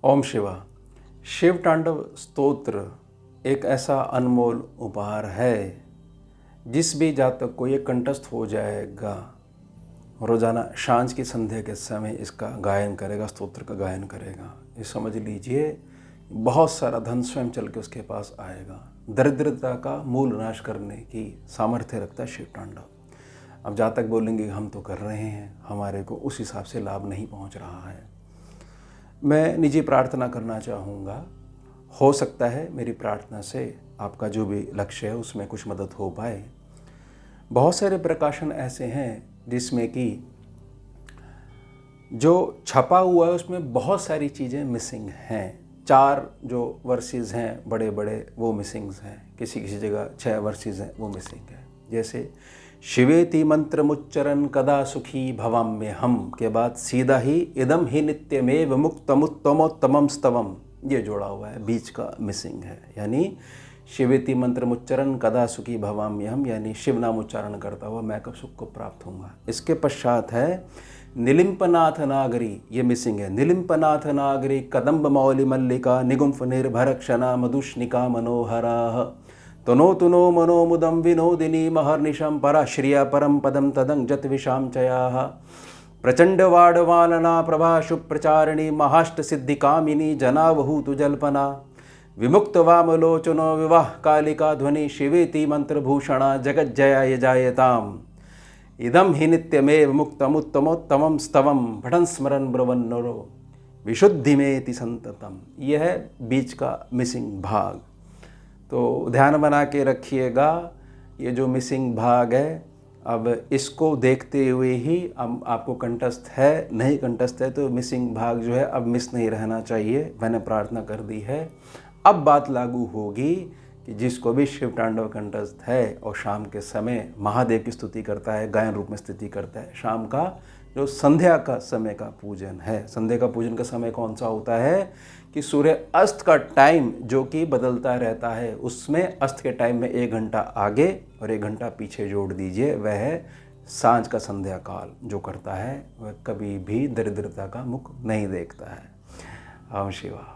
ओम शिवा। शिव तांडव स्तोत्र एक ऐसा अनमोल उपहार है जिस भी जातक को ये कंठस्थ हो जाएगा, रोज़ाना सांझ की संध्या के समय इसका गायन करेगा, स्तोत्र का गायन करेगा, ये समझ लीजिए बहुत सारा धन स्वयं चल के उसके पास आएगा। दरिद्रता का मूल नाश करने की सामर्थ्य रखता है शिव तांडव। अब जातक बोलेंगे हम तो कर रहे हैं, हमारे को उस हिसाब से लाभ नहीं पहुंच रहा है। मैं निजी प्रार्थना करना चाहूँगा, हो सकता है मेरी प्रार्थना से आपका जो भी लक्ष्य है उसमें कुछ मदद हो पाए। बहुत सारे प्रकाशन ऐसे हैं जिसमें कि जो छपा हुआ है उसमें बहुत सारी चीज़ें मिसिंग हैं। 4 जो वर्सेस हैं बड़े बड़े वो मिसिंग्स हैं, किसी किसी जगह 6 वर्सेस हैं वो मिसिंग है। जैसे शिवेति मंत्र मुच्चरन कदा सुखी भवाम्य हम के बाद सीधा ही इदम ही नित्यमेव मुक्तमुत्तमोत्तमम स्तवम, ये जोड़ा हुआ है, बीच का मिसिंग है। यानी शिवेति मंत्र मुच्चरन कदा सुखी भवाम्य हम, यानी शिव नाम उच्चारण करता हुआ मैं कब सुख को प्राप्त होऊंगा। इसके पश्चात है निलिम्पनाथ नागरी, ये मिसिंग है। निलिम्पनाथ नागरी कदम्ब मौलि मल्लिका निगुंफ निर्भर क्षणा मधुष्निका मनोहरा तनो तुनो मनो मुदम विनोदिनी महर्निशम पराश्रिया परम पदम तदं जत विशाम चया प्रचंड वाडवालना प्रभा शुप्रचारिणी महाष्ट सिद्धि कामिनी जनावहू तु जल्पना विमुक्त वामलोचनो विवाह कालिका ध्वनि शिवेति मंत्रभूषणा जगज्जयाय जायताम इदम ही नित्यमेव मुक्तमुत्तमोत्तमं स्तवम पठन स्मरण ब्रवन्नरो विशुद्धिमेति संततम। यह है बीच का मिसिंग भाग, तो ध्यान बना के रखिएगा। ये जो मिसिंग भाग है, अब इसको देखते हुए ही अब आपको कंठस्थ है, नहीं कंठस्थ है तो मिसिंग भाग जो है अब मिस नहीं रहना चाहिए। मैंने प्रार्थना कर दी है, अब बात लागू होगी कि जिसको भी शिव तांडव कंठस्थ है और शाम के समय महादेव की स्तुति करता है, गायन रूप में स्तुति करता है, शाम का जो संध्या का समय का पूजन है, संध्या का पूजन का समय कौन सा होता है कि सूर्य अस्त का टाइम जो कि बदलता रहता है, उसमें अस्त के टाइम में 1 घंटा आगे और 1 घंटा पीछे जोड़ दीजिए, वह है सांझ का संध्या काल। जो करता है वह कभी भी दरिद्रता का मुख नहीं देखता है। ओम शिवा।